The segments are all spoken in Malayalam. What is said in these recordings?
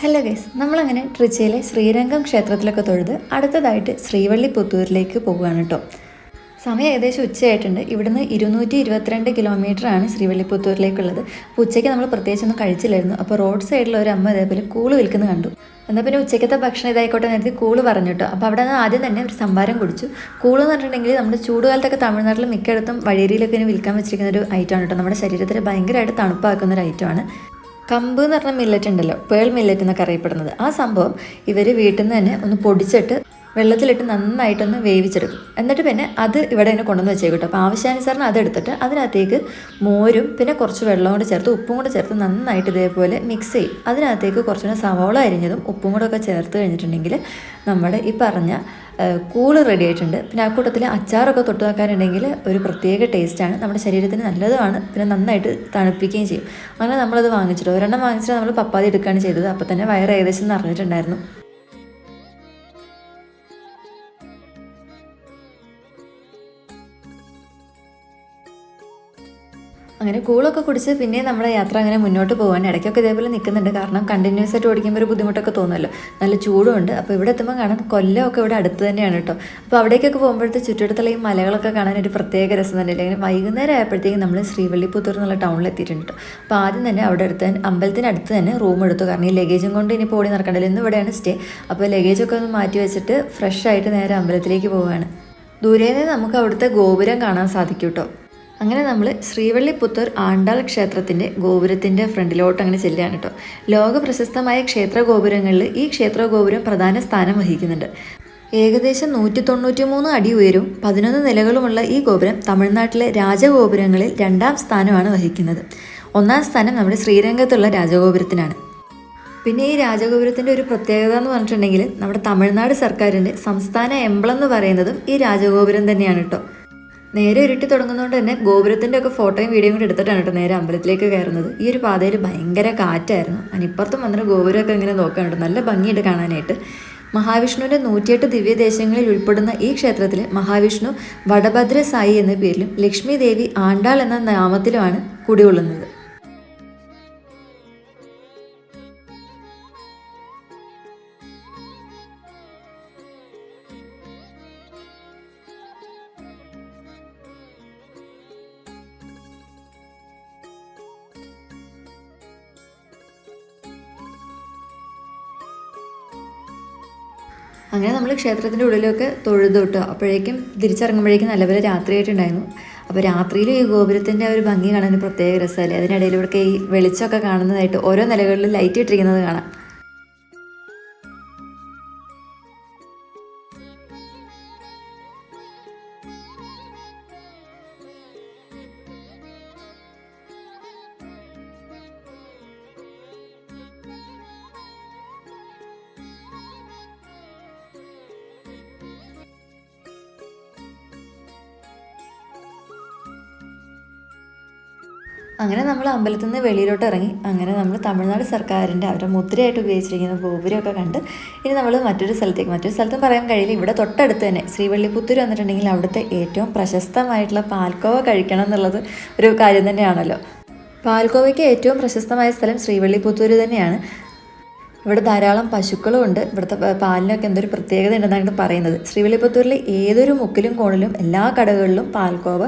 ഹലോ ഗൈസ്, നമ്മളങ്ങനെ ട്രിച്ചിയിലെ ശ്രീരംഗം ക്ഷേത്രത്തിലൊക്കെ തൊഴുത് അടുത്തതായിട്ട് ശ്രീവള്ളിപുത്തൂരിലേക്ക് പോവുകയാണ് കേട്ടോ. സമയം ഏകദേശം ഉച്ചയായിട്ടുണ്ട്. ഇവിടുന്ന് 222 കിലോമീറ്ററാണ് ശ്രീവള്ളിപുത്തൂരിലേക്കുള്ളത്. അപ്പോൾ ഉച്ചയ്ക്ക് നമ്മൾ പ്രത്യേകിച്ചൊന്നും കഴിച്ചില്ലായിരുന്നു. അപ്പോൾ റോഡ് സൈഡിൽ ഒരു അമ്മ ഇതേപോലെ കൂള് വിൽക്കുന്നത് കണ്ടു. എന്നാൽ പിന്നെ ഉച്ചയ്ക്കത്തെ ഭക്ഷണം ഇതായിക്കോട്ടെ നേരത്തെ കൂള് പറഞ്ഞു കേട്ടോ. അപ്പോൾ അവിടെ നിന്ന് ആദ്യം തന്നെ ഒരു സംഭാരം കുടിച്ചു. കൂള് എന്ന് പറഞ്ഞിട്ടുണ്ടെങ്കിൽ നമ്മുടെ ചൂടുകാലത്തൊക്കെ തമിഴ്നാട്ടിൽ മിക്കയിടത്തും വഴിയരിയിലൊക്കെ ഇനി വിൽക്കാൻ വെച്ചിരിക്കുന്ന ഒരു ഐറ്റമാണ് കേട്ടോ. നമ്മുടെ ശരീരത്തിൽ ഭയങ്കരമായിട്ട് തണുപ്പാക്കുന്ന ഒരു ഐറ്റമാണ്. കമ്പ് എന്ന് പറഞ്ഞ മില്ലറ്റ് ഉണ്ടല്ലോ, പേൾ മില്ലറ്റ് എന്നൊക്കെ അറിയപ്പെടുന്നത്. ആ സംഭവം ഇവർ വീട്ടിൽ നിന്ന് തന്നെ ഒന്ന് പൊടിച്ചിട്ട് വെള്ളത്തിലിട്ട് നന്നായിട്ടൊന്ന് വേവിച്ചെടുക്കും. എന്നിട്ട് പിന്നെ അത് ഇവിടെ തന്നെ കൊണ്ടുവന്ന് വെച്ചേക്കും കേട്ടോ. അപ്പോൾ ആവശ്യാനുസരണം അതെടുത്തിട്ട് അതിനകത്തേക്ക് മോരും പിന്നെ കുറച്ച് വെള്ളം കൂടെ ചേർത്ത് ഉപ്പും കൂടെ ചേർത്ത് നന്നായിട്ട് ഇതേപോലെ മിക്സ് ചെയ്യും. അതിനകത്തേക്ക് കുറച്ചുകൂടെ സവോള അരിഞ്ഞതും ഉപ്പും കൂടെ ഒക്കെ ചേർത്ത് കഴിഞ്ഞിട്ടുണ്ടെങ്കിൽ നമ്മുടെ ഈ പറഞ്ഞ കൂള് റെഡി ആയിട്ടുണ്ട്. പിന്നെ ആ കൂട്ടത്തിൽ അച്ചാറൊക്കെ തൊട്ട് വെക്കാനുണ്ടെങ്കിൽ ഒരു പ്രത്യേക ടേസ്റ്റാണ്, നമ്മുടെ ശരീരത്തിന് നല്ലതുമാണ്, പിന്നെ നന്നായിട്ട് തണുപ്പിക്കുകയും ചെയ്യും. അങ്ങനെ നമ്മളത് വാങ്ങിച്ചിട്ട് ഒരെണ്ണം വാങ്ങിച്ചിട്ട് നമ്മൾ പപ്പാതി എടുക്കുകയാണ് ചെയ്തത്. അപ്പോൾ തന്നെ വയറ് ഏകദേശം നിറഞ്ഞിട്ടുണ്ടായിരുന്നു. അങ്ങനെ കൂളൊക്കെ കുടിച്ച് പിന്നെ നമ്മുടെ യാത്ര അങ്ങനെ മുന്നോട്ട് പോകാൻ ഇടയ്ക്കൊക്കെ ഇതേപോലെ നിൽക്കുന്നുണ്ട്. കാരണം കണ്ടിന്യൂസ് ആയിട്ട് ഓടിക്കുമ്പോൾ ഒരു ബുദ്ധിമുട്ടൊക്കെ തോന്നുമല്ലോ, നല്ല ചൂടുമുണ്ട്. അപ്പോൾ ഇവിടെ എത്തുമ്പോൾ കാണാൻ കൊല്ലമൊക്കെ ഇവിടെ അടുത്ത് തന്നെയാണ് കേട്ടോ. അപ്പോൾ അവിടേക്കൊക്കെ പോകുമ്പോഴത്തെ ചുറ്റുവട്ടത്തുള്ള ഈ മലകളൊക്കെ കാണാൻ ഒരു പ്രത്യേക രസം തന്നെ. അല്ലെങ്കിൽ വൈകുന്നേരം ആയപ്പോഴത്തേക്കും നമ്മൾ ശ്രീവള്ളിപുത്തൂർ എന്നുള്ള ടൗണിൽ എത്തിയിട്ടുണ്ട് കേട്ടോ. അപ്പോൾ ആദ്യം തന്നെ അവിടെ അടുത്ത് അമ്പലത്തിനടുത്ത് തന്നെ റൂം എടുത്തു. കാരണം ഈ ലഗേജും കൊണ്ട് ഇനി ഓടി നടക്കണ്ടല്ലോ, ഇന്ന് ഇവിടെയാണ് സ്റ്റേ. അപ്പോൾ ലഗേജൊക്കെ ഒന്ന് മാറ്റി വെച്ചിട്ട് ഫ്രഷ് ആയിട്ട് നേരെ അമ്പലത്തിലേക്ക് പോവുകയാണ്. ദൂരെ നിന്ന് നമുക്ക് അവിടുത്തെ ഗോപുരം കാണാൻ സാധിക്കും കേട്ടോ. അങ്ങനെ നമ്മൾ ശ്രീവള്ളിപുത്തൂർ ആണ്ടാൾ ക്ഷേത്രത്തിൻ്റെ ഗോപുരത്തിൻ്റെ ഫ്രണ്ടിലോട്ട് അങ്ങനെ ചെല്ലുകയാണ് കേട്ടോ. ലോക പ്രശസ്തമായ ക്ഷേത്ര ഗോപുരങ്ങളിൽ ഈ ക്ഷേത്ര ഗോപുരം പ്രധാന സ്ഥാനം വഹിക്കുന്നുണ്ട്. ഏകദേശം 193 അടി ഉയരവും 11 നിലകളുമുള്ള ഈ ഗോപുരം തമിഴ്നാട്ടിലെ രാജഗോപുരങ്ങളിൽ 2ാം സ്ഥാനമാണ് വഹിക്കുന്നത്. 1ാം സ്ഥാനം നമ്മുടെ ശ്രീരംഗത്തുള്ള രാജഗോപുരത്തിനാണ്. പിന്നെ ഈ രാജഗോപുരത്തിൻ്റെ ഒരു പ്രത്യേകത എന്ന് പറഞ്ഞിട്ടുണ്ടെങ്കിൽ നമ്മുടെ തമിഴ്നാട് സർക്കാരിൻ്റെ സംസ്ഥാന എംബ്ലം എന്ന് പറയുന്നതും ഈ രാജഗോപുരം തന്നെയാണ് കേട്ടോ. നേരെ ഇരുട്ടി തുടങ്ങുന്നതുകൊണ്ട് തന്നെ ഗോപുരത്തിൻ്റെ ഒക്കെ ഫോട്ടോയും വീഡിയോയും കൂടി എടുത്തിട്ടാണ് കേട്ടോ നേരെ അമ്പലത്തിലേക്ക് കയറുന്നത്. ഈ ഒരു പാതയിൽ ഭയങ്കര കാറ്റായിരുന്നു. അതിനിപ്പുറത്തും വന്നിട്ട് ഗോപുരമൊക്കെ ഇങ്ങനെ നോക്കാനുണ്ട്, നല്ല ഭംഗിയുണ്ട് കാണാനായിട്ട്. മഹാവിഷ്ണുവിൻ്റെ 108 ദിവ്യദേശങ്ങളിൽ ഉൾപ്പെടുന്ന ഈ ക്ഷേത്രത്തിൽ മഹാവിഷ്ണു വടഭദ്ര സായി എന്ന പേരിലും ലക്ഷ്മി ദേവി ആണ്ടാൾ എന്ന നാമത്തിലുമാണ് കുടികൊള്ളുന്നത്. അങ്ങനെ നമ്മൾ ക്ഷേത്രത്തിൻ്റെ ഉള്ളിലൊക്കെ തൊഴുതു കിട്ടുക. അപ്പോഴേക്കും തിരിച്ചിറങ്ങുമ്പോഴേക്കും നല്ലപോലെ രാത്രിയായിട്ടുണ്ടായിരുന്നു. അപ്പോൾ രാത്രിയിലും ഈ ഗോപുരത്തിൻ്റെ ഒരു ഭംഗി കാണാൻ പ്രത്യേക രസമല്ലേ. അതിനിടയിലൂടെ ഈ വെളിച്ചമൊക്കെ കാണുന്നതായിട്ട് ഓരോ നിലകളിൽ ലൈറ്റ് ഇട്ടിരിക്കുന്നത് കാണാം. അങ്ങനെ നമ്മൾ അമ്പലത്തിൽ നിന്ന് വെളിയിലോട്ട് ഇറങ്ങി. അങ്ങനെ നമ്മൾ തമിഴ്നാട് സർക്കാരിൻ്റെ അവരുടെ മുദ്രയായിട്ട് ഉപയോഗിച്ചിരിക്കുന്ന ഗോപുരമൊക്കെ കണ്ട് ഇനി നമ്മൾ മറ്റൊരു സ്ഥലത്തും പറയാൻ കഴിയില്ല. ഇവിടെ തൊട്ടടുത്ത് തന്നെ ശ്രീവള്ളിപുത്തൂർ വന്നിട്ടുണ്ടെങ്കിൽ അവിടുത്തെ ഏറ്റവും പ്രശസ്തമായിട്ടുള്ള പാൽക്കോവ കഴിക്കണം എന്നുള്ളത് ഒരു കാര്യം തന്നെയാണല്ലോ. പാൽക്കോവയ്ക്ക് ഏറ്റവും പ്രശസ്തമായ സ്ഥലം ശ്രീവള്ളിപുത്തൂർ തന്നെയാണ്. ഇവിടെ ധാരാളം പശുക്കളും ഉണ്ട്. ഇവിടുത്തെ പാലിനൊക്കെ എന്തൊരു പ്രത്യേകത ഉണ്ടെന്നാണ് പറയുന്നത്. ശ്രീവള്ളിപുത്തൂരിൽ ഏതൊരു മുക്കിലും കോണിലും എല്ലാ കടകളിലും പാൽക്കോവ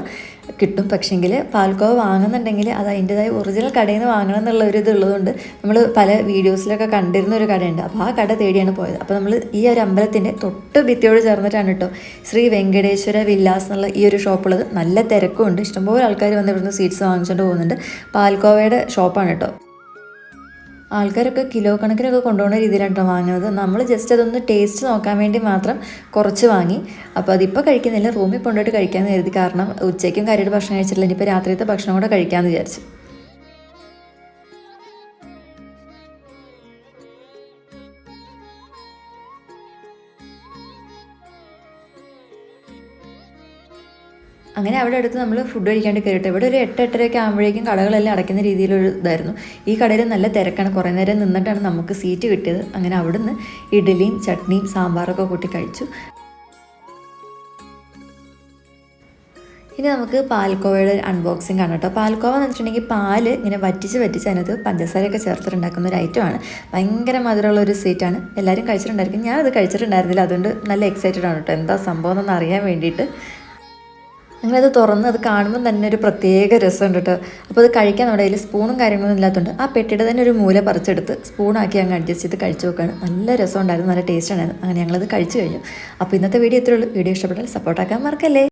കിട്ടും. പക്ഷേങ്കിൽ പാൽക്കോവ വാങ്ങുന്നുണ്ടെങ്കിൽ അത് അതിൻ്റെതായ ഒറിജിനൽ കടയിൽ നിന്ന് വാങ്ങണം എന്നുള്ള ഒരു ഇതുള്ളതുകൊണ്ട് നമ്മൾ പല വീഡിയോസിലൊക്കെ കണ്ടിരുന്ന ഒരു കടയുണ്ട്. അപ്പോൾ ആ കട തേടിയാണ് പോയത്. അപ്പോൾ നമ്മൾ ഈ ഒരു അമ്പലത്തിൻ്റെ തൊട്ട് ഭിത്തിയോട് ചേർന്നിട്ടാണ് കേട്ടോ ശ്രീ വെങ്കടേശ്വര വില്ലാസ് എന്നുള്ള ഈ ഒരു ഷോപ്പുള്ളത്. നല്ല തിരക്കുണ്ട്, ഇഷ്ടംപോലെ ആൾക്കാർ വന്ന് ഇവിടുന്ന് സ്വീറ്റ്സ് വാങ്ങിച്ചുകൊണ്ട് പോകുന്നുണ്ട്. പാൽക്കോവയുടെ ഷോപ്പാണ് കേട്ടോ. ആൾക്കാരൊക്കെ കിലോ കണക്കിനൊക്കെ കൊണ്ടുപോകുന്ന രീതിയിലാണ് കേട്ടോ വാങ്ങുന്നത്. നമ്മൾ ജസ്റ്റ് അതൊന്ന് ടേസ്റ്റ് നോക്കാൻ വേണ്ടി മാത്രം കുറച്ച് വാങ്ങി. അപ്പോൾ അതിപ്പോൾ കഴിക്കുന്നില്ല, റൂമിൽ കൊണ്ടുപോയിട്ട് കഴിക്കാമെന്ന് കരുതി. കാരണം ഉച്ചയ്ക്കും കാര്യമായിട്ട് ഭക്ഷണം കഴിച്ചിട്ടില്ല, ഇനിയിപ്പോൾ രാത്രിയത്തെ ഭക്ഷണം കൂടെ കഴിക്കാമെന്ന് വിചാരിച്ചു. അങ്ങനെ അവിടെ അടുത്ത് നമ്മൾ ഫുഡ് കഴിക്കാണ്ട് കയറിയിട്ട് ഇവിടെ ഒരു 8-8:30 ആകുമ്പോഴേക്കും കടകളെല്ലാം അടയ്ക്കുന്ന രീതിയിലൊരു ഇതായിരുന്നു. ഈ കടയിൽ നല്ല തിരക്കാണ്, കുറേ നേരം നിന്നിട്ടാണ് നമുക്ക് സീറ്റ് കിട്ടിയത്. അങ്ങനെ അവിടുന്ന് ഇഡ്ഡലിയും ചട്നിയും സാമ്പാറൊക്കെ കൂട്ടി കഴിച്ചു. ഇനി നമുക്ക് പാൽക്കോവയുടെ അൺബോക്സിങ് ആണ് കേട്ടോ. പാൽക്കോവ എന്ന് വെച്ചിട്ടുണ്ടെങ്കിൽ പാല് ഇങ്ങനെ വറ്റിച്ച് അതിനകത്ത് പഞ്ചസാരയൊക്കെ ചേർത്തിട്ടുണ്ടാക്കുന്ന ഒരു ഐറ്റമാണ്. ഭയങ്കര മധുരമുള്ള ഒരു സ്വീറ്റാണ്. എല്ലാവരും കഴിച്ചിട്ടുണ്ടായിരിക്കും. ഞാനത് കഴിച്ചിട്ടുണ്ടായിരുന്നില്ല, അതുകൊണ്ട് നല്ല എക്സൈറ്റഡ് ആണ് കേട്ടോ എന്താ സംഭവം എന്നൊന്ന് അറിയാൻ വേണ്ടിയിട്ട്. ഞങ്ങളത് തുറന്ന് അത് കാണുമ്പോൾ തന്നെ ഒരു പ്രത്യേക രസമുണ്ട് കേട്ടോ. അപ്പോൾ അത് കഴിക്കാൻ നമ്മുടെ കയ്യിൽ സ്പൂണും കാര്യങ്ങളൊന്നും ഇല്ലാത്തതുകൊണ്ട് ആ പെട്ടിയുടെ തന്നെ ഒരു മൂല പറിച്ചെടുത്ത് സ്പൂണാക്കി അങ്ങ് അഡ്ജസ്റ്റ് ചെയ്ത് കഴിച്ച് നോക്കുകയാണ്. നല്ല രസം ഉണ്ടായിരുന്നു, നല്ല ടേസ്റ്റ് ഉണ്ടായിരുന്നു. അങ്ങനെ ഞങ്ങളത് കഴിച്ചു കഴിഞ്ഞു. അപ്പോൾ ഇന്നത്തെ വീഡിയോ ഇത്രയേ ഉള്ളൂ. വീഡിയോ ഇഷ്ടപ്പെട്ടാൽ സപ്പോർട്ടാക്കാൻ മറക്കല്ലേ.